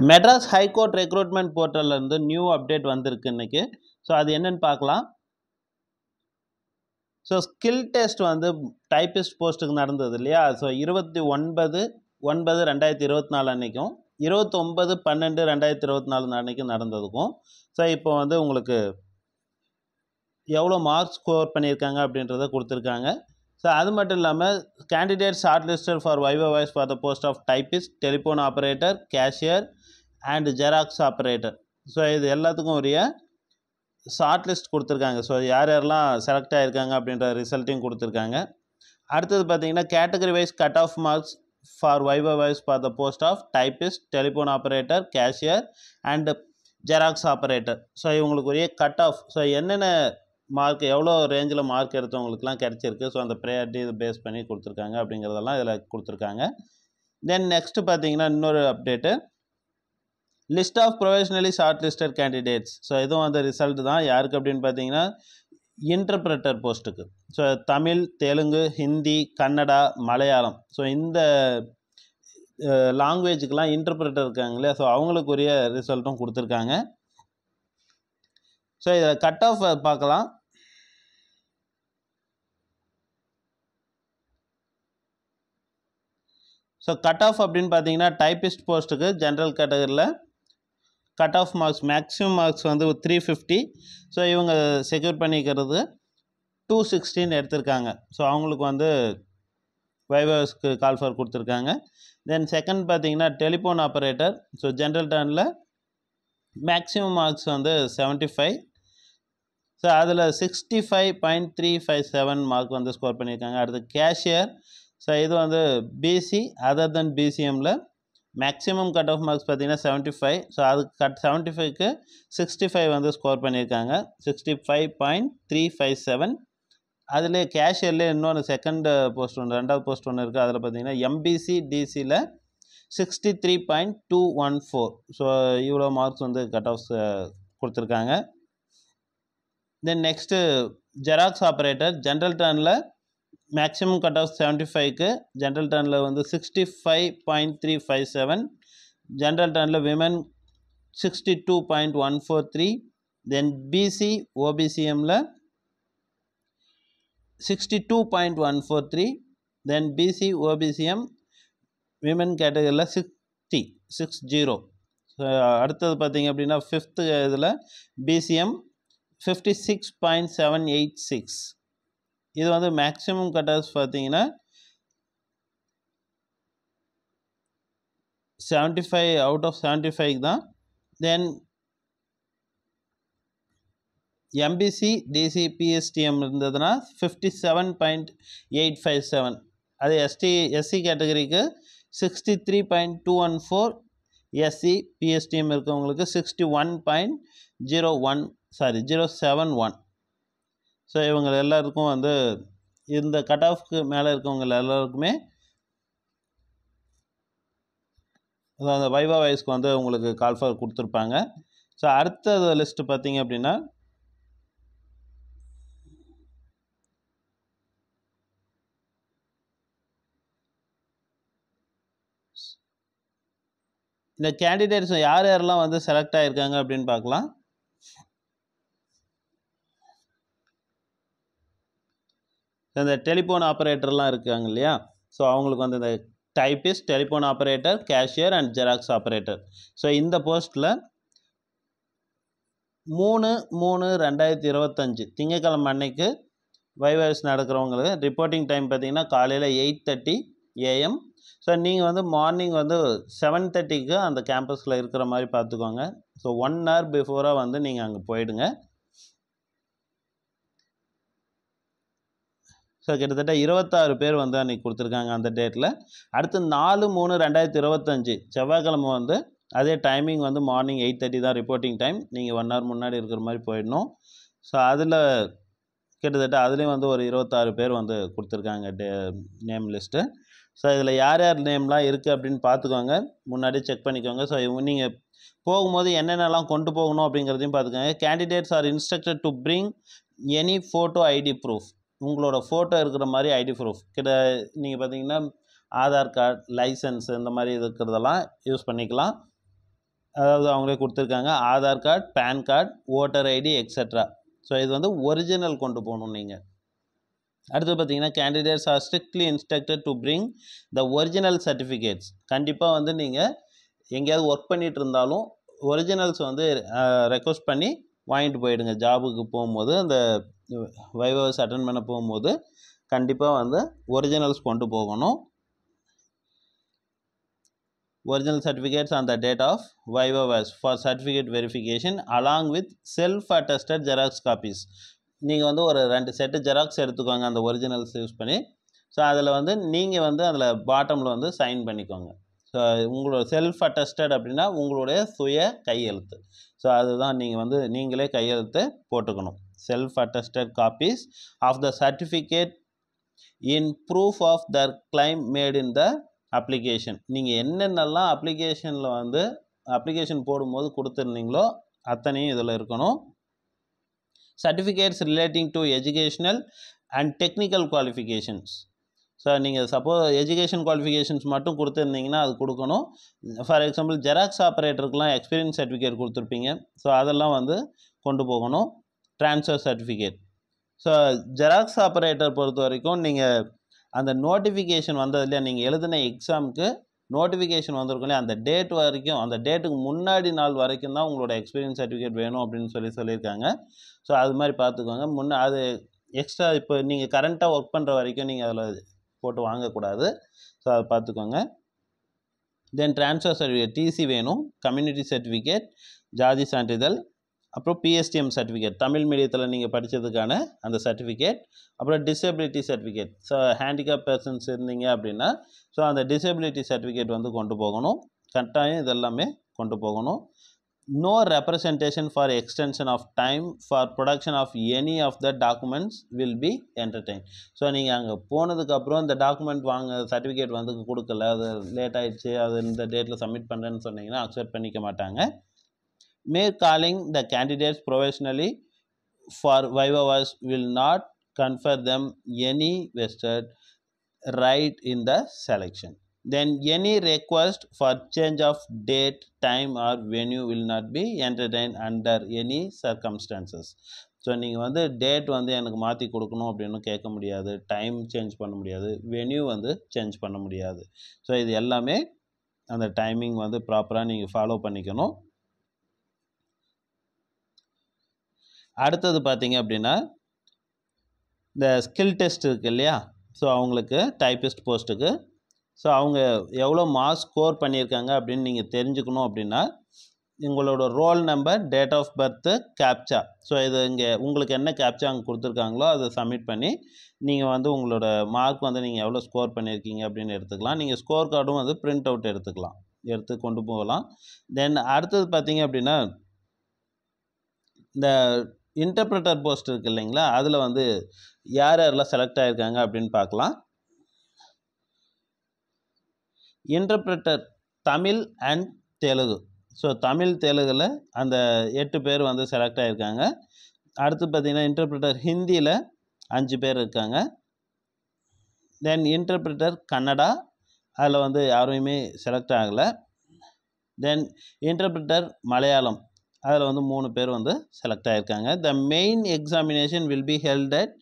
Madras high court recruitment போர்ட்டல்ல இருந்து new update வந்திருக்கு இன்னைக்கு. ஸோ அது என்னன்னு பார்க்கலாம். ஸோ ஸ்கில் டெஸ்ட் வந்து டைப்பிஸ்ட் போஸ்ட்டுக்கு நடந்தது இல்லையா? ஸோ 29/9/2024 அன்னைக்கும் 29/12/2024 அன்னைக்கும் நடந்ததுக்கும் ஸோ இப்போ வந்து உங்களுக்கு எவ்வளோ மார்க் ஸ்கோர் பண்ணியிருக்காங்க அப்படின்றத கொடுத்துருக்காங்க. ஸோ அது மட்டும் இல்லாமல் candidate short listed for viva voce for the post of typist, telephone operator, cashier and Xerox operator. So இது எல்லாத்துக்கும் உரிய ஷார்ட் லிஸ்ட் கொடுத்துருக்காங்க. ஸோ யார் யாரெல்லாம் செலக்ட் ஆகிருக்காங்க அப்படின்ற ரிசல்ட்டையும் கொடுத்துருக்காங்க. அடுத்தது பார்த்தீங்கன்னா category wise cut off marks for viva voce for the post of typist, telephone operator, cashier and Xerox operator. So இவங்களுக்கு உரிய கட் ஆஃப், ஸோ என்னென்ன மார்க், எவ்வளோ ரேஞ்சில் மார்க் எடுத்தவங்களுக்குலாம் கிடச்சிருக்கு, ஸோ அந்த ப்ரையாரிட்டி இது பேஸ் பண்ணி கொடுத்துருக்காங்க அப்படிங்கிறதெல்லாம் இதில் கொடுத்துருக்காங்க. தென் நெக்ஸ்ட்டு பார்த்தீங்கன்னா இன்னொரு update, list of professionally short listed candidates. So இதுவும் அந்த ரிசல்ட் தான். யாருக்கு அப்படின்னு பார்த்தீங்கன்னா இன்டர்பிரட்டர் போஸ்ட்டுக்கு. ஸோ தமிழ், தெலுங்கு, ஹிந்தி, கன்னடா, மலையாளம், ஸோ இந்த லாங்குவேஜுக்கெலாம் இன்டர்பிரட்டர் இருக்காங்க இல்லையா? ஸோ அவங்களுக்குரிய ரிசல்ட்டும் கொடுத்துருக்காங்க. ஸோ இதில் கட் ஆஃப் பார்க்கலாம். ஸோ கட் ஆஃப் அப்படின்னு பார்த்தீங்கன்னா டைப்பிஸ்ட் போஸ்ட்டுக்கு ஜென்ரல் கேட்டகரியில் cut off marks maximum marks வந்து 350. ஸோ இவங்க செக்யூர் பண்ணிக்கிறது 216 எடுத்திருக்காங்க. ஸோ அவங்களுக்கு வந்து வைவாஸ்க்கு கால் ஃபார் கொடுத்துருக்காங்க. தென் செகண்ட் பார்த்தீங்கன்னா டெலிஃபோன் ஆப்ரேட்டர். ஸோ ஜென்ரல் டர்னில் மேக்ஸிமம் மார்க்ஸ் வந்து 75. ஸோ அதில் 65.357 மார்க் வந்து ஸ்கோர் பண்ணியிருக்காங்க. அடுத்து கேஷியர். ஸோ இது வந்து பிசி அதர் தென் பிசிஎம்மில் மேக்ஸிமம் கட் ஆஃப் மார்க்ஸ் பார்த்தீங்கன்னா 75. ஸோ அதுக்கு 75க்கு 65 வந்து ஸ்கோர் பண்ணியிருக்காங்க, 65.357. அதில் கேஷியர்லேயே இன்னொன்று செகண்ட் போஸ்ட் ஒன்று, ரெண்டாவது போஸ்ட் ஒன்று இருக்குது. அதில் பார்த்தீங்கன்னா எம்பிசி டிசியில் 63.214. ஸோ இவ்வளோ மார்க்ஸ் வந்து கட் ஆஃப்ஸ் கொடுத்துருக்காங்க. Then next xerox operator. General டர்னில் மேக்ஸிமம் கட் ஆஃப் 75க்கு, ஜென்ரல் டர்னில் வந்து 65.357. ஜென்ரல் டர்னில் விமன் 62.143. தென் பிசி ஓபிசிஎம்மில் 62.143. தென் பிசி ஓபிசிஎம் விமன் கேட்டகரியில் 60. அடுத்தது பார்த்திங்க அப்படின்னா ஃபிஃப்த்து இதில் பிசிஎம் 56.786. இது வந்து மேக்ஸிமம் கட் ஆஃப் பார்த்தீங்கன்னா 75 அவுட் ஆஃப் 75 தான். தென் எம்பிசி டிசி பிஎஸ்டிஎம் இருந்ததுன்னா 57.857. அது எஸ்சி கேட்டகரிக்கு 63.214. எஸ்சி பிஎஸ்டிஎம் இருக்கவங்களுக்கு 071. ஸோ இவங்க எல்லாருக்கும் வந்து இந்த கட் ஆஃப்க்கு மேலே இருக்கவங்க எல்லாருக்குமே அந்த வைவா வாய்ஸ்க்கு வந்து உங்களுக்கு கால் ஃபார் கொடுத்துருப்பாங்க. ஸோ அடுத்த லிஸ்ட்டு பார்த்தீங்க அப்படின்னா இந்த கேண்டிடேட்ஸ் யார் யாரெல்லாம் வந்து செலக்ட் ஆகியிருக்காங்க அப்படின்னு பார்க்கலாம். இந்த டெலிஃபோன் ஆப்ரேட்டர்லாம் இருக்காங்க இல்லையா? ஸோ அவங்களுக்கு வந்து இந்த typist, telephone operator, cashier and Xerox operator. So இந்த போஸ்ட்டில் 3/3/2025 திங்கட்கிழமை அன்னைக்கு வைவாஸ் நடக்கிறவங்களுக்கு ரிப்போர்ட்டிங் டைம் பார்த்தீங்கன்னா காலையில் 8:30 AM. ஸோ நீங்கள் வந்து மார்னிங் வந்து 7:30க்கு அந்த கேம்பஸில் இருக்கிற மாதிரி பார்த்துக்கோங்க. ஸோ 1 hour பிஃபோராக வந்து நீங்கள் அங்கே போயிடுங்க. ஸோ கிட்டத்தட்ட 26 பேர் வந்து அன்றைக்கி கொடுத்துருக்காங்க அந்த டேட்டில். அடுத்து 4/3/2025 செவ்வாய்க்கிழமை வந்து அதே டைமிங் வந்து மார்னிங் 8:30 தான் ரிப்போர்ட்டிங் டைம். நீங்கள் 1 hour முன்னாடி இருக்கிற மாதிரி போயிடணும். ஸோ அதில் கிட்டத்தட்ட அதுலேயும் வந்து ஒரு 26 பேர் வந்து கொடுத்துருக்காங்க நேம் லிஸ்ட்டு. ஸோ இதில் யார் யார் நேம்லாம் இருக்குது அப்படின்னு பார்த்துக்கோங்க, முன்னாடியே செக் பண்ணிக்கோங்க. ஸோ நீங்கள் போகும்போது என்னென்னலாம் கொண்டு போகணும் அப்படிங்கிறதையும் பார்த்துக்கோங்க. Candidates are instructed to bring any photo ID proof. உங்களோட ஃபோட்டோ இருக்கிற மாதிரி ஐடி ப்ரூஃப் நீங்கள் பார்த்தீங்கன்னா ஆதார் கார்டு, லைசன்ஸ் இந்த மாதிரி இருக்கிறதெல்லாம் யூஸ் பண்ணிக்கலாம். அதாவது அவங்களே கொடுத்துருக்காங்க. Aadhaar card, PAN card, voter ID etcetera. So இது வந்து ஒரிஜினல் கொண்டு போகணும் நீங்கள். அடுத்து பார்த்தீங்கன்னா candidates are strictly instructed to bring the original certificates. கண்டிப்பாக வந்து நீங்கள் எங்கேயாவது ஒர்க் பண்ணிகிட்டு இருந்தாலும் ஒரிஜினல்ஸ் வந்து ரெக்வஸ்ட் பண்ணி வாங்கிட்டு போயிடுங்க. ஜாபுக்கு போகும்போது அந்த வைவாஸ் அட்டன் பண்ண போகும்போது கண்டிப்பாக வந்து ஒரிஜினல்ஸ் கொண்டு போகணும். Original certificates on the date of Viva was for certificate verification along with self-attested Xerox copies. நீங்கள் வந்து ஒரு 2 செட்டு ஜெராக்ஸ் எடுத்துக்கோங்க அந்த ஒரிஜினல்ஸ் யூஸ் பண்ணி. ஸோ அதில் வந்து நீங்கள் வந்து அதில் பாட்டமில் வந்து சைன் பண்ணிக்கோங்க. ஸோ உங்களோட செல்ஃப் அட்டஸ்டட் அப்படின்னா உங்களுடைய சுய கையெழுத்து. ஸோ அதுதான் நீங்கள் வந்து நீங்களே கையெழுத்து போட்டுக்கணும். Self attested copies of the certificate in proof of their claim made in the application. நீங்கள் என்னென்னலாம் அப்ளிகேஷனில் வந்து அப்ளிகேஷன் போடும்போது கொடுத்துருந்தீங்களோ அத்தனையும் இதில் இருக்கணும். Certificates relating to educational and technical qualifications. So நீங்கள் சப்போஸ் எஜுகேஷன் குவாலிஃபிகேஷன்ஸ் மட்டும் கொடுத்துருந்தீங்கன்னா அது கொடுக்கணும். ஃபார் எக்ஸாம்பிள் ஜெராக்ஸ் ஆப்ரேட்டருக்குலாம் எக்ஸ்பீரியன்ஸ் சர்டிஃபிகேட் கொடுத்துருப்பீங்க. ஸோ அதெல்லாம் வந்து கொண்டு போகணும். Transfer certificate. So xerox operator பொறுத்த வரைக்கும் நீங்கள் அந்த நோட்டிஃபிகேஷன் வந்தது இல்லையா, நீங்கள் எழுதின எக்ஸாமுக்கு நோட்டிஃபிகேஷன் வந்திருக்கும் இல்லையா, அந்த டேட் வரைக்கும், அந்த டேட்டுக்கு முன்னாடி நாள் வரைக்கும் தான் உங்களோட எக்ஸ்பீரியன்ஸ் சர்டிஃபிகேட் வேணும் அப்படின்னு சொல்லியிருக்காங்க. ஸோ அது மாதிரி பார்த்துக்கோங்க. அது எக்ஸ்ட்ரா இப்போ நீங்கள் கரண்ட்டாக ஒர்க் பண்ணுற வரைக்கும் நீங்கள் அதில் போட்டு வாங்கக்கூடாது. ஸோ அதை பார்த்துக்கோங்க. தென் ட்ரான்ஸ்ஃபர் சர்டிஃபிகேட், டிசி வேணும், கம்யூனிட்டி சர்டிஃபிகேட், ஜாதி சான்றிதழ், அப்புறம் பிஎஸ்டிஎம் சர்டிஃபிகேட், தமிழ் மீடியத்தில் நீங்கள் படித்ததுக்கான அந்த சர்டிஃபிகேட், அப்புறம் disability certificate. So handicap persons இருந்தீங்க அப்படின்னா ஸோ அந்த டிசபிலிட்டி சர்டிஃபிகேட் வந்து கொண்டு போகணும். கட்டாயம் இதெல்லாமே கொண்டு போகணும். No representation for extension of time for production of any of the documents will be entertain. So நீங்கள் அங்கே போனதுக்கப்புறம் இந்த டாக்குமெண்ட் சர்டிஃபிகேட் வந்து கொடுக்கல, அது லேட் ஆகிடுச்சு, அது இந்த டேட்டில் சப்மிட் பண்ணுறேன்னு சொன்னீங்கன்னா அக்செப்ட் பண்ணிக்க மாட்டாங்க. Mere calling the candidates professionally for Viva Voice will not confer them any vested right in the selection. Then any request for change of date, time or venue will not be entertained under any circumstances. So நீங்கள் வந்து date வந்து எனக்கு மாற்றி கொடுக்கணும் அப்படின்னு கேட்க முடியாது, time change பண்ண முடியாது, வென்யூ வந்து சேஞ்ச் பண்ண முடியாது. ஸோ இது எல்லாமே அந்த டைமிங் வந்து ப்ராப்பராக நீங்கள் ஃபாலோ பண்ணிக்கணும். அடுத்தது பார்த்தீங்க அப்படின்னா இந்த ஸ்கில் டெஸ்ட் இருக்குது இல்லையா, ஸோ அவங்களுக்கு டைப்பிஸ்ட் போஸ்ட்டுக்கு ஸோ அவங்க எவ்வளோ மார்க்ஸ் ஸ்கோர் பண்ணியிருக்காங்க அப்படின்னு நீங்கள் தெரிஞ்சுக்கணும் அப்படின்னா உங்களோட roll number, date of birth, captcha. So இது இங்கே உங்களுக்கு என்ன கேப்சா அங்கே கொடுத்துருக்காங்களோ அதை சப்மிட் பண்ணி நீங்கள் வந்து உங்களோட மார்க் வந்து நீங்கள் எவ்வளோ ஸ்கோர் பண்ணியிருக்கீங்க அப்படின்னு எடுத்துக்கலாம். நீங்கள் ஸ்கோர் கார்டும் வந்து பிரிண்ட் அவுட் எடுத்துக்கலாம், எடுத்து கொண்டு போகலாம். தென் அடுத்தது பார்த்தீங்க அப்படின்னா இந்த இன்டர்பிரட்டர் போஸ்ட் இருக்குது இல்லைங்களா, அதில் வந்து யார் யாரெல்லாம் செலக்ட் ஆகிருக்காங்க அப்படின்னு பார்க்கலாம். Interpreter Tamil and Telugu. So Tamil தெலுங்கில் அந்த 8 பேர் வந்து செலக்ட் ஆகிருக்காங்க. அடுத்து பார்த்திங்கன்னா இன்டர்பிரட்டர் ஹிந்தியில் 5 பேர் இருக்காங்க. தென் இன்டர்பிரட்டர் கன்னடா, அதில் வந்து யாருமே செலக்ட் ஆகலை. தென் இன்டர்பிரட்டர் மலையாளம், அதில் வந்து 3 பேர் வந்து செலக்ட் ஆகிருக்காங்க. The main examination will be held at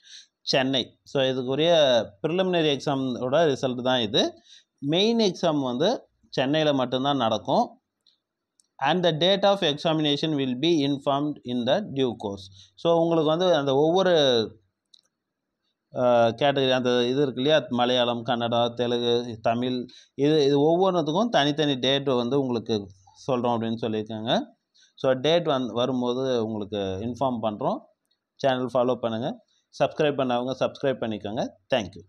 Chennai. So இதுக்குரிய ப்ரிலிமினரி எக்ஸாமோட ரிசல்ட் தான் இது. மெயின் எக்ஸாம் வந்து சென்னையில் மட்டும்தான் நடக்கும். And the date of examination will be informed in the due course. So உங்களுக்கு வந்து அந்த ஒவ்வொரு கேட்டகரி அந்த இது இருக்கு இல்லையா, மலையாளம், கன்னடா, தெலுங்கு, தமிழ், இது ஒவ்வொன்றுத்துக்கும் தனித்தனி டேட் வந்து உங்களுக்கு சொல்கிறோம் அப்படின்னு சொல்லியிருக்காங்க. ஸோ டேட் வரும்போது உங்களுக்கு இன்ஃபார்ம் பண்ணுறோம். சேனல் ஃபாலோ பண்ணுங்கள். சப்ஸ்கிரைப் பண்ணவங்க சப்ஸ்கிரைப் பண்ணிக்கோங்க. தேங்க்யூ.